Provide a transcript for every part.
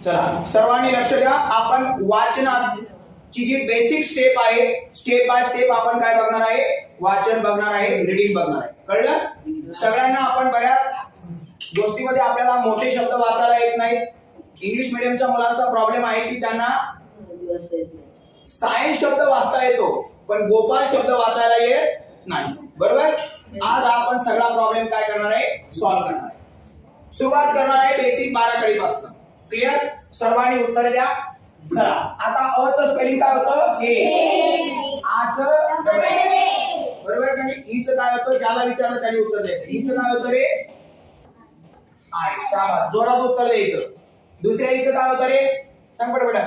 चला सर्वांनी लक्ष द्या. आपण वाचनाची जी बेसिक स्टेप आहे, स्टेप बाय स्टेप आपण काय बघणार आहे, वाचन बघणार आहे, रीडिंग बघणार आहे. कळलं सगळ्यांना? आपण बऱ्याच गोष्टीमध्ये आपल्याला मोठे शब्द वाचायला येत नाहीत. इंग्लिश मीडियमच्या मुलांचा प्रॉब्लेम आहे की त्यांना सायन्स शब्द वाचता येतो पण गोपाळ शब्द वाचायला येत नाही. बरोबर? आज आपण सगळा प्रॉब्लेम काय करणार आहे, सॉल्व्ह करणार आहे. सुरुवात करणार आहे बेसिक बाराखडीपासून. क्लिअर? सर्वांनी उत्तर द्या. चला आता अ चं स्पेलिंग काय होतं? ए. आ चं बरोबर का? ई चं काय होतं? ज्याला विचारलं त्याने उत्तर द्यायचं. ई चं काय होतं रे? आय. शाबास, जोरात उत्तर द्यायचं. दुसऱ्या ई चं काय होतं रे? सांग पटपट.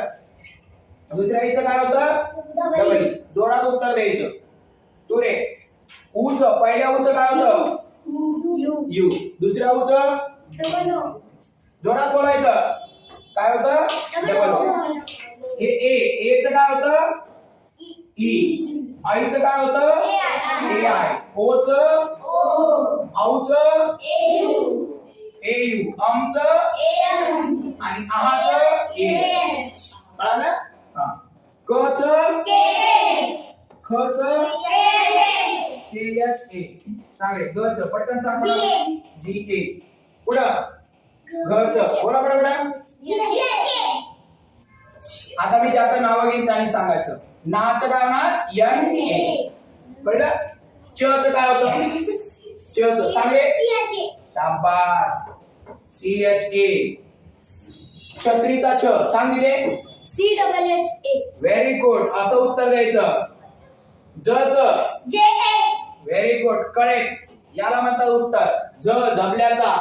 दुसऱ्या ई चं काय होतं? Double E. जोरात उत्तर द्यायचं. तू रे ऊ चं, पहिल्या ऊ चं काय होतं? यू. दुसऱ्या ऊ चं जोरात बोलायचं. काय होतं? Double O. हे ए चं काय होतं? ई. आई चं काय होतं? ए आय. ओ चं औ चं ए यू. अम चं आणि आहा चं ए. कळलं? हां. क चं ख चं के एच ए. सांग रे. ग चं पटकन सांग मला. जी ए. पुढं घ चं बोला बडबड. आता मी ज्याचं नाव घेईन त्याने सांगायचं. ना चं काय होणार? N A. कळलं? च चं काय होतं? च चं सांग रे. शाबास. C H A. छत्रीचा छ सांग दिले. CHA. Very good. असं उत्तर द्यायचं. ज चं JA. Very good. करेक्ट. याला म्हणतात उत्तर. ज झबल्याचा.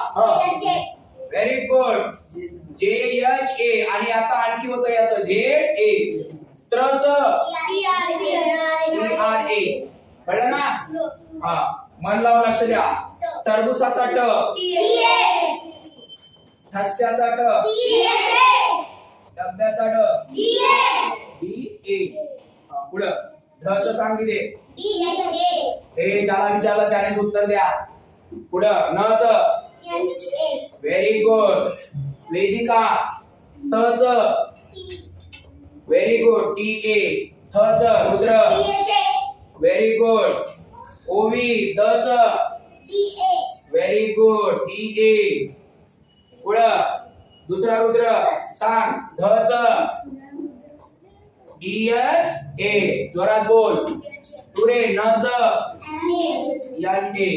Very good. J H A. आणि आता आणखी होतं याचं झेड ए. त्र चं टी आर ए. कळलं ना? हा मन लावून लक्ष द्या. टरबुसाचा ट. ठस्याचा ट. डब्याचा ड. D A. पुढं ध चं सांग दिले. हे ज्याला विचारलं त्याने उत्तर द्या. पुढं न चं व्हेरी गुड. वेदिका. त चं व्हेरी गुड. T A. थ चं रुद्र. Very good. ओवी. द चं व्हेरी गुड. T A. पुढं दुसरा रुद्र सांग. ध चं डी एच ए. जोरात बोल. तुरे. न चं एन ए.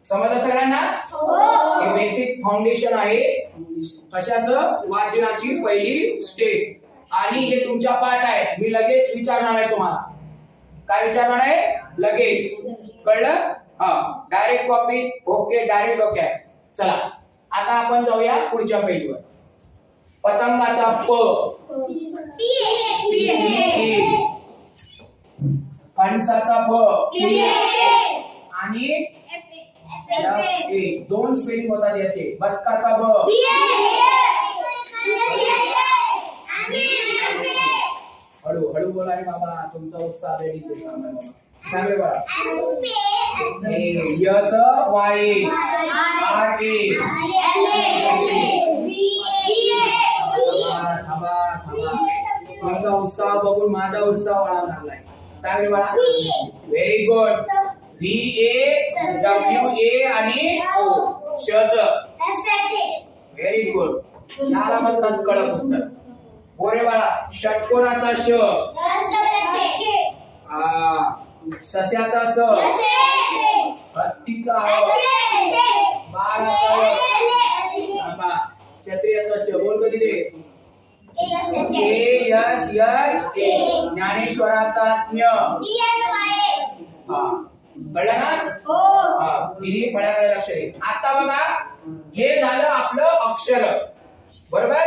समजलं सगळ्यांना? हे बेसिक फाउंडेशन आहे कशाचं? वाचनाची पहिली स्टेप. आणि हे तुमच्या पाठ आहे. मी लगेच विचारणार आहे तुम्हाला. काय विचारणार आहे? लगेच. कळलं? हा direct copy. Okay direct okay. चला आता आपण जाऊया पुढच्या पेजवर. पतंगाचा प. फणसाचा फ. आणि दोन स्पेलिंग होतात याचे. बदकाचा ब. हळू हळू बोला रे बाबा. तुमचा उत्साह रेडी सांग रे बाबा. य चं वाय आर ए. तुमचा उत्साह बघून माझा उत्साह वाढायला लागलाय. सांग रे बाळा. Very good. V A W A आणि श चं व्हेरी गुड. याला म्हणतात कडक उत्तर. बोरे बाळा. षटकोनाचा श. सस्याचा स. हत्तीचा ह. बाळाचा क्षत्रियाचा श. बोल कधी रे. A S H A. ज्ञानेश्वराचा ज्ञ. कळलं ना? तिन्ही फळ्याकडे लक्ष दे. आता बघा हे झालं आपलं अक्षर. बरोबर?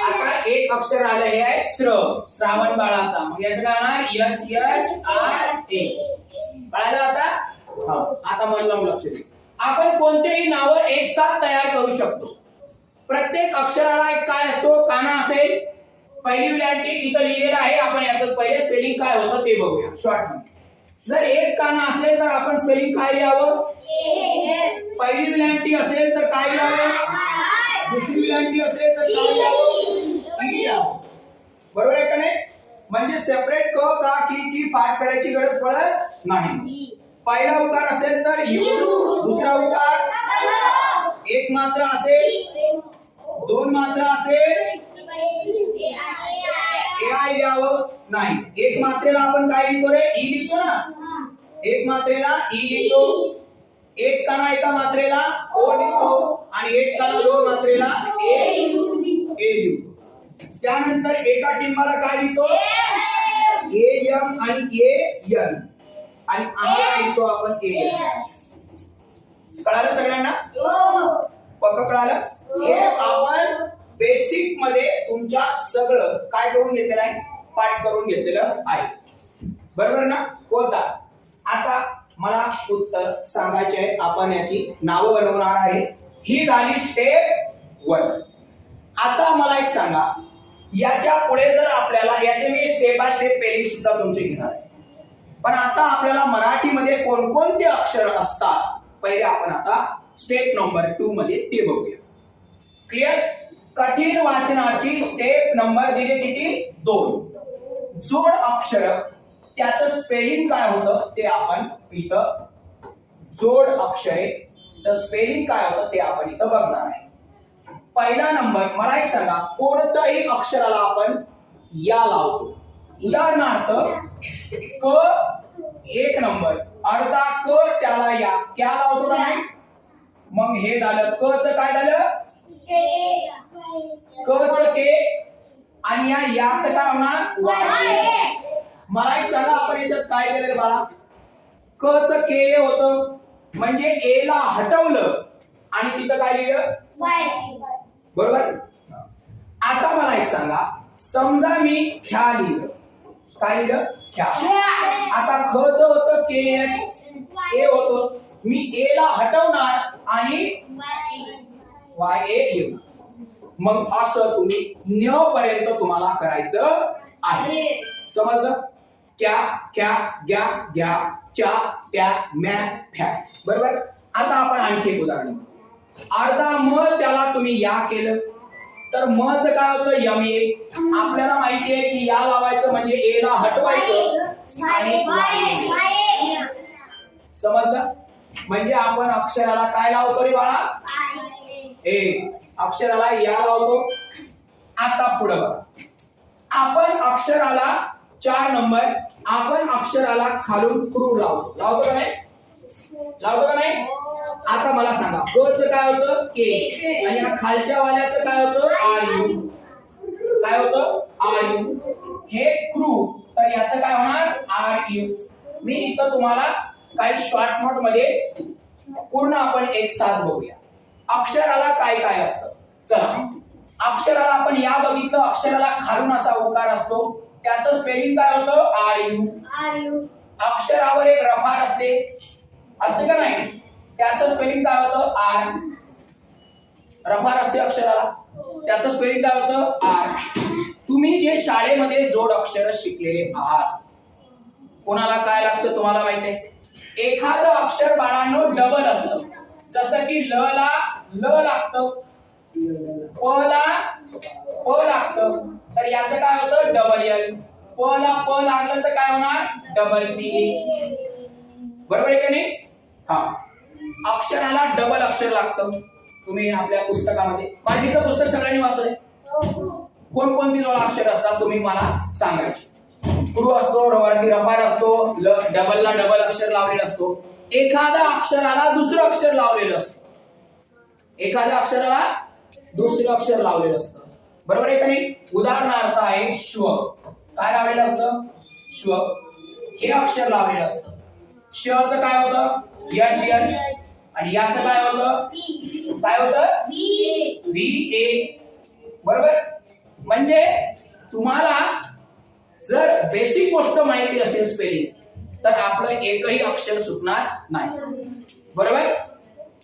आता एक अक्षर आलं. हे आहे श्र. श्रावण बाळाचा. मग याचं काय होणार? S H R A. कळलं आता? आता मन लावून लक्ष दे. आपण कोणतेही नाव एक साथ तयार करू शकतो. प्रत्येक अक्षराला एक काय असतो? काना असेल. पहिली विलांटी इथं लिहिलेलं आहे. आपण याचं पहिले स्पेलिंग काय होतं ते बघूया शॉर्ट मध्ये. जर एक काना असेल तर आपण स्पेलिंग काय लिहावं? पहिली विलांटी असेल तर काय लिहावं? दुसरी विलांटी असेल तर काय लिहावं? सेपरेट क का की पाठ करायची गरज पडत नाही. पहिला उकार असेल तर यू, दुसरा उकार एक मात्रा असेल, दोन मात्रा असेल AI लिहावं नाही. एक मात्रेला आपण काय लिहितो रे? ई लिहितो ना. एक मात्रेला ई लिहितो, एक काना एका मात्रेला ओ लिहितो आणि एक काना दोन मात्रेला ए लिहितो. त्यानंतर एका टिंबाला काय लिहितो? एम आणि एन आणि आम्हाला लिहितो आपण ए. कळालं सगळ्यांना? पक्क कळालं? हे आपण बेसिक मध्ये तुमच्या सगळं काय करून घेतलेलं आहे? पाठ करून घेतलेलं आहे. बरोबर ना? कोणता? आता मला उत्तर सांगायचे आहे. आपण याची नावं बनवणार आहे. ही झाली स्टेप 1. आता मला एक सांगा, याच्या पुढे जर आपल्याला याचे मी स्टेप बाय स्टेप पेलिंग सुद्धा तुमचे घेणार आहे. पण आता आपल्याला मराठीमध्ये कोणकोणते अक्षर असतात पहिले आपण आता स्टेप नंबर 2 मध्ये ते बघूया. क्लिअर? कठीण वाचनाची स्टेप नंबर दिले किती? 2. जोड अक्षर त्याचं स्पेलिंग काय होतं ते आपण इथं, जोड अक्षरेचं स्पेलिंग काय होतं ते आपण इथं बघणार आहे. पहिला नंबर मला एक सांगा, कोणत्याही अक्षराला आपण या लावतो. उदाहरणार्थ क एक नंबर, अर्धा क त्याला या, क्या लावतो का नाही? मग हे झालं क च काय झालं? क च के आणि या याचं काय होणार? वाय. मला एक सांगा, आपण याच्यात काय केलं बाळा? क च के होतं म्हणजे ए ला हटवलं आणि तिथं काय लिहिलं? बरोबर. आता मला एक सांगा, समजा मी ख्या लिहिलं. काय लिहिलं? ख्या. आता ख च होतं के एच, ए होतं, मी ए ला हटवणार आणि वाय ए लिहिणार. मग असं तुम्ही न्य पर्यंत तुम्हाला करायचं आहे. समजलं? क्या, क्या, ग्या, ग्या, च्या, त्या, म्या, फ्या. बरोबर. आता आपण आणखी एक उदाहरण. अर्धा म त्याला तुम्ही या केलं तर म च काय होतं? यम ए. आपल्याला माहिती आहे की या लावायचं म्हणजे ए ला हटवायचं आणि समजलं? म्हणजे आपण अक्षराला काय लावतो रे बाळा? ए. अक्षराला या लावतो. आता पुढे बघा, आपण अक्षराला 4 नंबर, आपण अक्षराला खालून क्रू लावतो. लावतो का नाही? लावतो का नाही? आता मला सांगा, क च काय होतं? के आणि या खालच्या वाल्याचं काय होतं? R U. काय होतं? R you. हे क्रू, तर याचं काय होणार? R you. मी इथं तुम्हाला काही शॉर्ट नोट मध्ये पूर्ण आपण एक साथ बघूया. अक्षराला काय काय असतं? चला, अक्षराला आपण या बघितलं, अक्षराला खालून असा उकार असतो, त्याचं स्पेलिंग काय होतं? R U. अक्षरावर एक रफार असते का नाही? त्याचं स्पेलिंग काय होतं? आर. रफार असते अक्षराला, त्याचं स्पेलिंग काय होतं? आर. तुम्ही जे शाळेमध्ये जोड अक्षर शिकलेले आहात, कोणाला काय लागतं तुम्हाला माहिती आहे? एखादं अक्षर बाळांनो डबल असतं. जसं की ल ला ल लागतं, प ला प लागतं, तर याचं काय होतं? Double L. प ला प लागलं तर काय होणार? Double P. बरोबर आहे का नाही? हा, अक्षराला डबल अक्षर लागतं. तुम्ही आपल्या पुस्तकामध्ये, मराठीचं पुस्तक सगळ्यांनी वाचलंय? कोणकोणती जोड अक्षर असतात तुम्ही मला सांगायचे. क्रू असतो, वरती रफार असतो, डबल ला डबल अक्षर लावलेला असतो, एखाद्या अक्षराला दुसरं अक्षर लावलेलं असतं. एखाद्या अक्षराला दुसरं अक्षर लावलेलं असतं. बरोबर आहे का नाही? उदाहरणार्थ आहे श्व. काय लावलेलं असतं? श्व. हे अक्षर लावलेलं असतं. श च काय होतं? यश यश. आणि याचं काय होतं? काय होतं? V A. बरोबर. म्हणजे तुम्हाला जर बेसिक गोष्ट माहिती असेल स्पेलिंग, तर आपलं एकही अक्षर चुकणार नाही. बरोबर.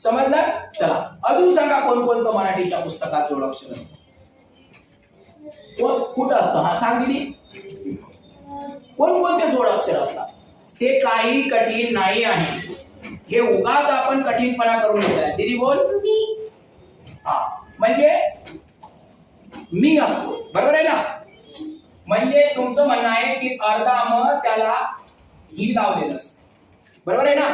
समजलं? चला, अजून सांगा कोणकोणतं मराठीच्या पुस्तकात जोड अक्षर असतं? कुठं असतं? हा सांग दिदी. कोणकोणते जोड अक्षर असतात? ते काही कठीण नाही आहे. हे उगाच आपण कठीणपणा करून घेतलाय. दिदी बोल. हा, म्हणजे मी असतो. बरोबर आहे ना? म्हणजे तुमचं म्हणणं आहे की अर्धा म त्याला ही लावलेलं असतं. बरोबर आहे ना?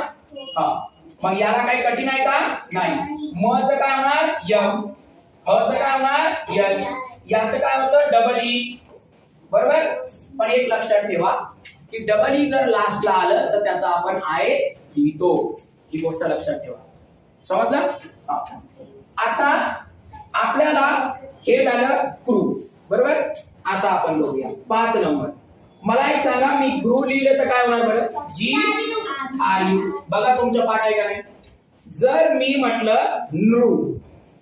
हा. मग याला काही कठीण आहे का? नाही. म च काय होणार? यम. ह च काय होणार? यच. याचं काय होतं? Double E. बरोबर? पण एक लक्षात ठेवा की डबल ई जर लास्टला आलं तर त्याचा आपण आय लिहितो. ही गोष्ट लक्षात ठेवा. समजलं? हा. आता आपल्याला हे झालं क्रू. बरोबर? आता आपण बघूया 5 नंबर. मला एक सांगा, मी ग्रू लिहिलं तर काय होणार बरं? जी आर यू. बघा तुमच्या पाठ आहे का नाही? जर मी म्हटलं नृ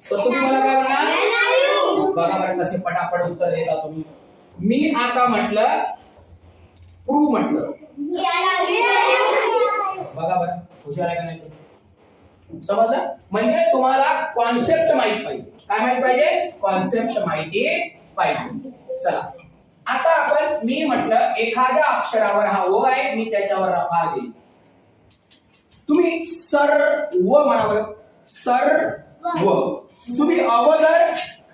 तर तुम्ही मला काय म्हणणार? बघा बरं कसे पटापट उत्तर देता तुम्ही. मी आता म्हटलं क्रू म्हटलं, बघा बरं हुशार आहे का नाही? समजलं? म्हणजे तुम्हाला कॉन्सेप्ट माहित पाहिजे. काय माहित पाहिजे? कॉन्सेप्ट माहिती पाहिजे. चला आता आपण, मी म्हटलं एखाद्या अक्षरावर हा ओ आहे, मी त्याच्यावर रफा दिली. तुम्ही सर्व म्हणा बरं. सर्व. तुम्ही अगोदर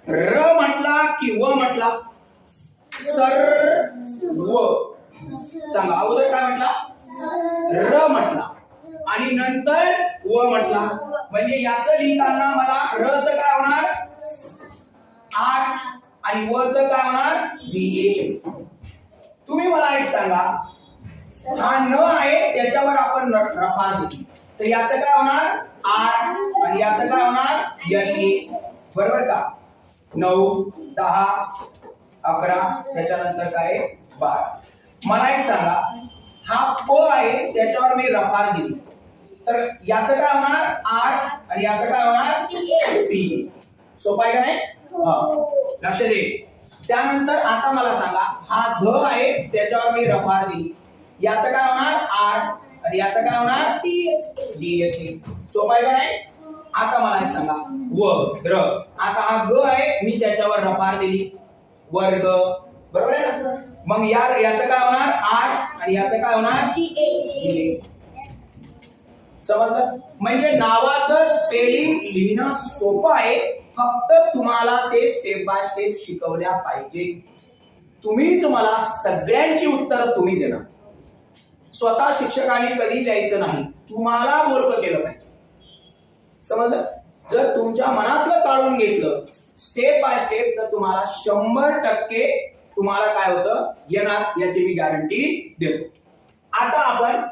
र म्हटला की व म्हटला? सर्व. सांगा अगोदर काय म्हटला? र म्हटला आणि नंतर व म्हटला. म्हणजे याचं लिहिताना मला र च काय होणार? आर आणि व च काय होणार? बी. तुम्ही मला एक सांगा, हा न आहे त्याच्यावर आपण रफा दिली तर याचं काय होणार? आर आणि याचं काय होणार? यती. बरोबर का? 9 10 11 त्याच्यानंतर काय? 12. मला एक सांगा, हा प आहे त्याच्यावर मी रफार दिली तर याचं काय होणार? आर आणि याचं काय होणार? पी. सोपं आहे का नाही? लक्ष दे. त्यानंतर आता मला सांगा, हा ध आहे त्याच्यावर मी रफार दिली, याचं काय होणार? आर आणि याचं काय होणार? डी. सोपं आहे का नाही? आता मला एक सांगा, व र. आता हा ग आहे, मी त्याच्यावर रफार दिली, वर्ग. बरोबर आहे ना? मग याचं काय होणार? आर आणि याचं काय होणार? जी. समजलं? म्हणजे नावाचं स्पेलिंग लिहिणं सोपं आहे, फक्त तुम्हाला ते स्टेप बाय स्टेप शिकवल्या पाहिजे. तुम्हीच मला सगळ्यांची उत्तरं तुम्ही देणार. स्वतः शिक्षकांनी कधी द्यायचं नाही, तुम्हाला बोलकं केलं पाहिजे. समजलं? जर तुमच्या मनातलं काढून घेतलं स्टेप बाय स्टेप तर तुम्हाला 100% तुम्हाला काय होतं येणार, याची मी गॅरंटी देतो. आता आपण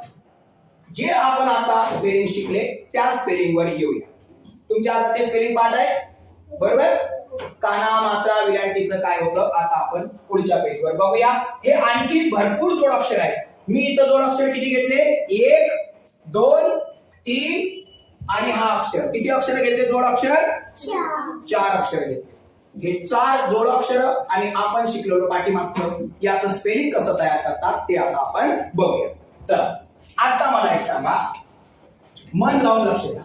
जे आपण आता स्पेलिंग शिकले त्या स्पेलिंग वर येऊया. तुमच्या आता ते स्पेलिंग पाठ आहे. बरोबर? काना मात्रा विलांटीचं काय होतं आता आपण पुढच्या पेजवर बघूया. हे आणखी भरपूर जोडाक्षर आहेत. मी इथं जोडाक्षर किती घेतले? 1 2 3 आणि हा अक्षर. किती अक्षर घेतले जोडाक्षर? 4 अक्षर घेतले. हे 4 जोडाक्षर आणि आपण शिकलेलो पाठीमागचं याचं स्पेलिंग कसं तयार करतात ते आता आपण बघूया. चला आता मला एक सांगा, मन लावून लक्ष द्या.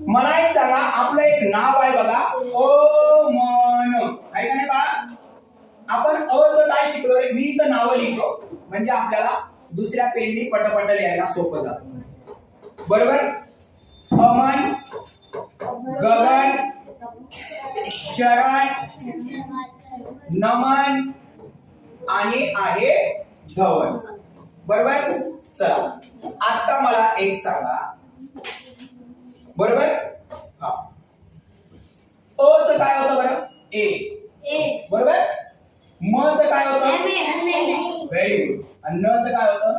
मला एक सांगा, आपलं एक नाव आहे बघा, अमन आहे का नाही बाळा? आपण अ काय शिकलो रे? मी तर नाव लिहितो म्हणजे आपल्याला दुसऱ्या पेननी पटपट लिहायला सोपं जातं. बरोबर? अमन, गगन, चरण, नमन आणि आहे धवन. बरोबर? चला आता मला एक सांगा, बरोबर? हा, अ च काय होतं बरं? ए. बरोबर? म च काय होतं? Very good. आणि न च काय होतं?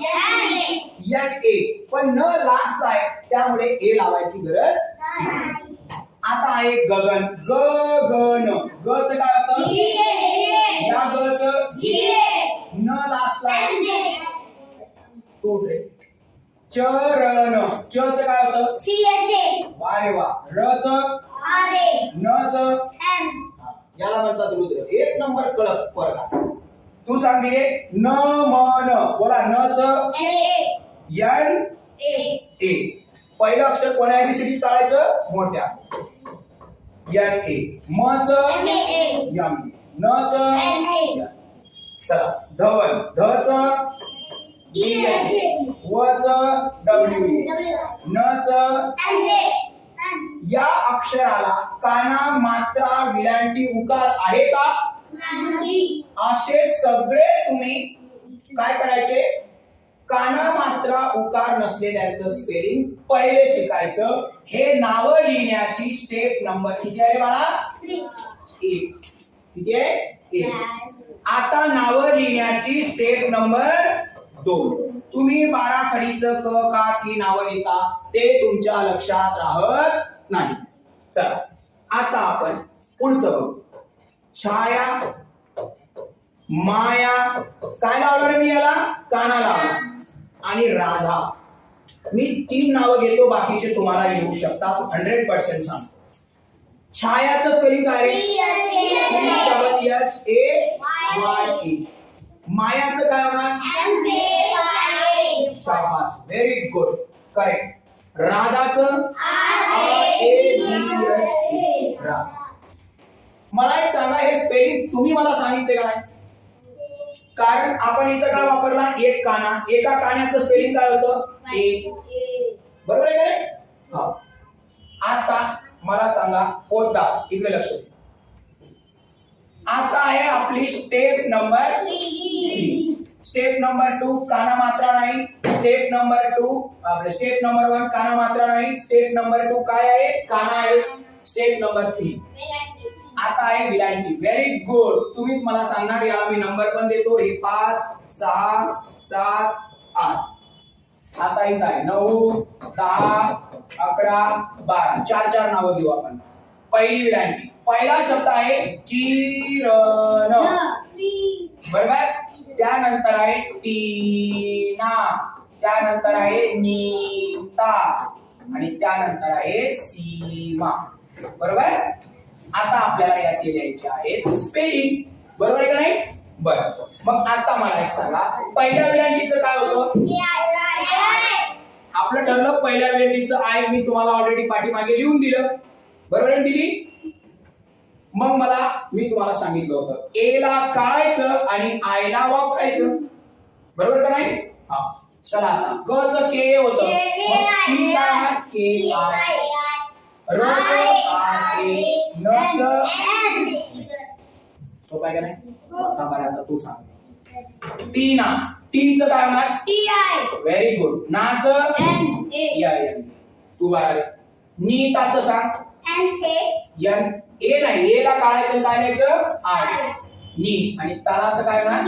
एन. ए. पण न लास्ट आहे त्यामुळे ए लावायची गरज नाही. आता आहे गगन, गगन. ग च काय होतं? या ग च न लास्ट आहे. रे. चरण, च च काय होतं? अरे वा. र च, न च, याला म्हणतात रुद्र. 1 नंबर कळत वर्गात. तू सांगे न मन. बोला न च एन ए. पहिलं अक्षर कोण्या एबीसीडी टाळायचं? मोठ्या एन ए. म च एम. न च. चला धवन, ध च व च डब्ल्यू. न च. या अक्षराला काना मात्रा विलांटी उकार आहे का? असे सगळे तुम्ही काय करायचे, काना मात्रा उकार नसलेल्याचं स्पेलिंग पहिले शिकायचं. हे नाव लिहिण्याची स्टेप नंबर किती आहे बाळा? 1. किती आहे? 1. आता नाव लिहिण्याची स्टेप नंबर 2. तुम्ही बाराखडीचं क का की नाव लिहिता ते तुमच्या लक्षात राहत नाही. चला आता आपण पुढचं बघू. छाया, माया, काय लावणार आहे मी याला? काना लावणार. आणि राधा. मी 3 नावं घेतो, बाकीचे तुम्हाला येऊ शकतात. 100% सांगतो. छायाचं स्पेलिंग काय आहे? CHAYA. मायाचं काय होणार? शाबास, व्हेरी गुड, करेक्ट. राधाचं RADHA. मला एक सांगा, हे स्पेलिंग तुम्ही मला सांगितले का नाही? कारण आपण इथं काय वापरला? एक काना. एका कान्याचं स्पेलिंग काय होतं? एक. बरोबर आहे का रे? हा. आता मला सांगा पोतदार. इकडे लक्ष द्या. आता आहे आपली स्टेप नंबर 3. स्टेप नंबर 2 काना मात्रा नाही. स्टेप नंबर 2 आपले स्टेप नंबर 1 काना मात्रा नाही. स्टेप नंबर 2 काय आहे? काना आहे. स्टेप नंबर 3 आता आहे विलांटी. Very good. तुम्हीच मला सांगणार, याला मी नंबर पण देतो. हे 5 6 7 8. आता हे काय? 9 10 11 12. 4 नावं घेऊ आपण. पहिली विलांटी. पहिला शब्द आहे किरण. बरोबर. त्यानंतर आहे टीना. त्यानंतर आहे नीता. आणि त्यानंतर आहे सीमा. बरोबर. आता आपल्याला याचे लिहायचे आहेत स्पेलिंग. बरोबर आहे का नाही? बरं. मग आता मला एक सांगा, पहिल्या विलांटीचं काय होतं? आपलं ठरलं पहिल्या विलांटीचं आय. मी तुम्हाला ऑलरेडी पाठीमागे लिहून दिलं. बरोबर आहे दिली? मग मी तुम्हाला सांगितलं होतं ए ला काढायचं आणि आय ला वापरायचं. बरोबर का नाही? हा. चला आता क च के होतं. मग टी ला के आय. र च आर ए. न च सोपं आहे का नाही? आता तू सांग. टीना. टी च काय होणार? Very good. ना च एन. तू बाळा. नीताचं सांग. एन. ए नाही. ए ला काढायचं काय लिहायचं? आय. नी. आणि ताराचं काय होणार?